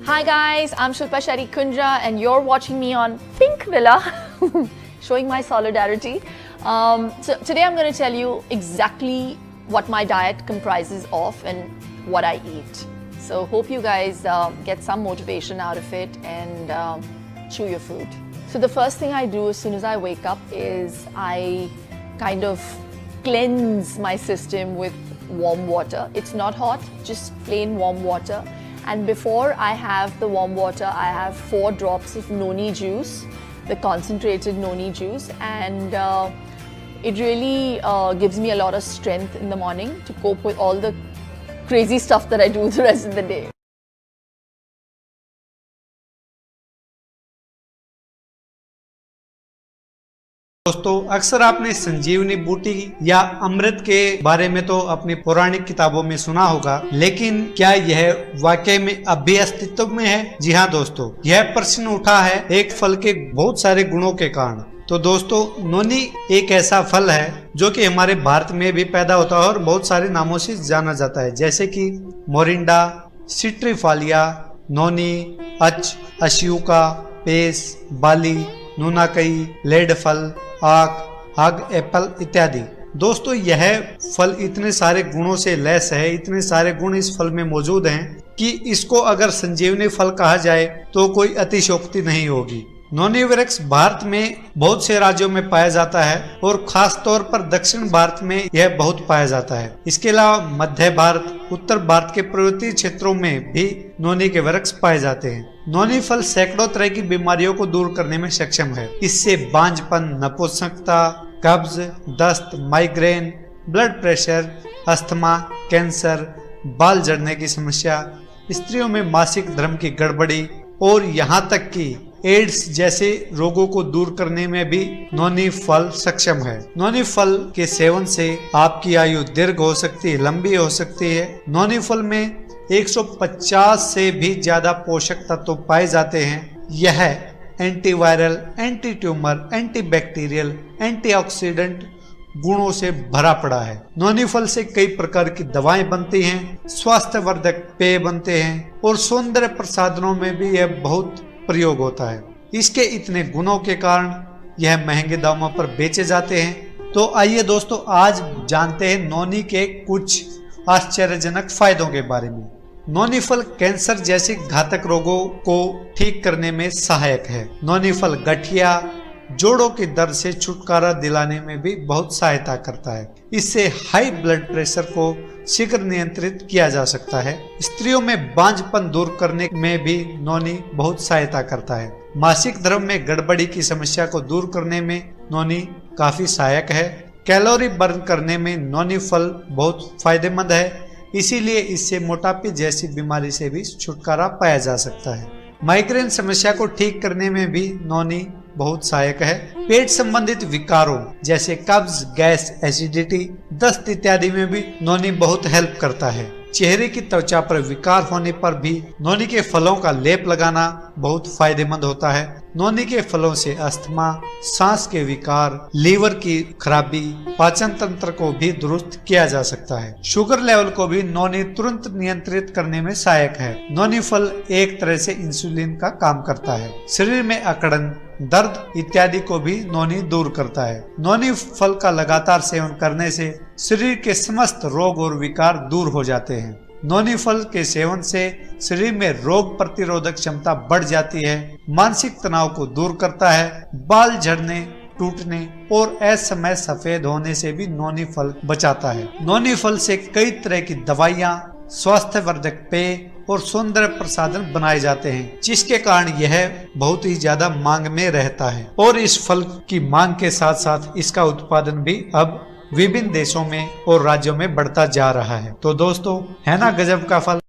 Hi guys, I'm Shilpa Shetty Kunja and you're watching me on Pink Villa, showing my solidarity. So today I'm going to tell you exactly what my diet comprises of and what I eat. So hope you guys get some motivation out of it and chew your food. So the first thing I do as soon as I wake up is I kind of cleanse my system with warm water. It's not hot, just plain warm water. And before I have the warm water, I have 4 drops of noni juice, the concentrated noni juice, and it really gives me a lot of strength in the morning to cope with all the crazy stuff that I do the rest of the day. दोस्तों, अक्सर आपने संजीवनी बूटी या अमृत के बारे में तो अपनी पौराणिक किताबों में सुना होगा, लेकिन क्या यह वाकई में अब भी अस्तित्व में है? जी हाँ दोस्तों, यह प्रश्न उठा है एक फल के बहुत सारे गुणों के कारण। तो दोस्तों, नोनी एक ऐसा फल है जो कि हमारे भारत में भी पैदा होता है और बहुत सारे नामों से जाना जाता है, जैसे कि मोरिंडा, सिट्रीफालिया, नोनी, अश्यूका, पेस, बाली, नूनाकई, लेड फल, आक, हग एप्पल इत्यादि। दोस्तों, यह फल इतने सारे गुणों से लैस है, इतने सारे गुण इस फल में मौजूद हैं कि इसको अगर संजीवनी फल कहा जाए तो कोई अतिशयोक्ति नहीं होगी। नोनी वृक्ष भारत में बहुत से राज्यों में पाया जाता है और खास तौर पर दक्षिण भारत में यह बहुत पाया जाता है। इसके अलावा मध्य भारत, उत्तर भारत के पर्वतीय क्षेत्रों में भी नोनी के वृक्ष पाए जाते हैं। नोनी फल सैकड़ों तरह की बीमारियों को दूर करने में सक्षम है। इससे बांझपन, नपुंसकता, कब्ज, दस्त, migraine, blood pressure, asthma, cancer, बाल झड़ने की समस्या, स्त्रियों में मासिक धर्म की गड़बड़ी और यहाँ तक कि एड्स जैसे रोगों को दूर करने में भी नोनी फल सक्षम है। नोनी फल के सेवन से आपकी आयु दीर्घ हो सकती है, लंबी हो सकती है। नोनी फल में 150 से भी ज्यादा पोषक तत्व पाए जाते हैं। यह antiviral, anti tumour, antibacterial, antioxidant गुणों से भरा पड़ा है। नोनी फल से कई प्रकार की दवाएं बनती हैं, स्वास्थ्यवर्धक पेय बनते हैं और सौंदर्य प्रसाधनों में भी यह बहुत प्रयोग होता है। इसके इतने गुणों के कारण यह महंगे दामों पर बेचे जाते हैं। तो आइए दोस्तों, आज जानते हैं नोनी के कुछ आश्चर्यजनक फायदों के बारे में। नोनी फल कैंसर जैसे घातक रोगों को ठीक करने में सहायक है। नोनी फल गठिया, जोड़ों की दर्द से छुटकारा दिलाने में भी बहुत सहायता करता है। इससे हाई ब्लड प्रेशर को शीघ्र नियंत्रित किया जा सकता है। स्त्रियों में बांझपन दूर करने में भी नोनी बहुत सहायता करता है। मासिक धर्म में गड़बड़ी की समस्या को दूर करने में नोनी काफी सहायक है। कैलोरी बर्न करने में नोनी फल बहुत फायदेमंद है, इसीलिए इससे मोटापे जैसी बीमारी से भी छुटकारा पाया जा सकता है। माइग्रेन समस्या को ठीक करने में भी नोनी बहुत सहायक है। पेट संबंधित विकारों जैसे कब्ज, गैस, एसिडिटी, दस्त इत्यादि में भी नोनी बहुत हेल्प करता है। चेहरे की त्वचा पर विकार होने पर भी नोनी के फलों का लेप लगाना बहुत फायदेमंद होता है। नोनी के फलों से अस्थमा, सांस के विकार, लीवर की खराबी, पाचन तंत्र को भी दुरुस्त किया जा सकता है। शुगर लेवल को भी नोनी तुरंत नियंत्रित करने में सहायक है। नोनी फल एक तरह से इंसुलिन का काम करता है। शरीर में अकड़न, दर्द इत्यादि को भी नोनी दूर करता है। नोनी फल का लगातार सेवन करने से शरीर के समस्त रोग और विकार दूर हो जाते हैं। नोनी फल के सेवन से शरीर में रोग प्रतिरोधक क्षमता बढ़ जाती है, मानसिक तनाव को दूर करता है, बाल झड़ने, टूटने और असमय सफेद होने से भी नोनी फल बचाता है। नोनी फल से कई तरह की दवाइयाँ, स्वास्थ्यवर्धक पेय और सौंदर्य प्रसाधन बनाए जाते हैं, जिसके कारण यह बहुत ही ज्यादा मांग में रहता है। और इस फल की मांग के साथ साथ इसका उत्पादन भी अब विभिन्न देशों में और राज्यों में बढ़ता जा रहा है। तो दोस्तों, है ना गजब का फल।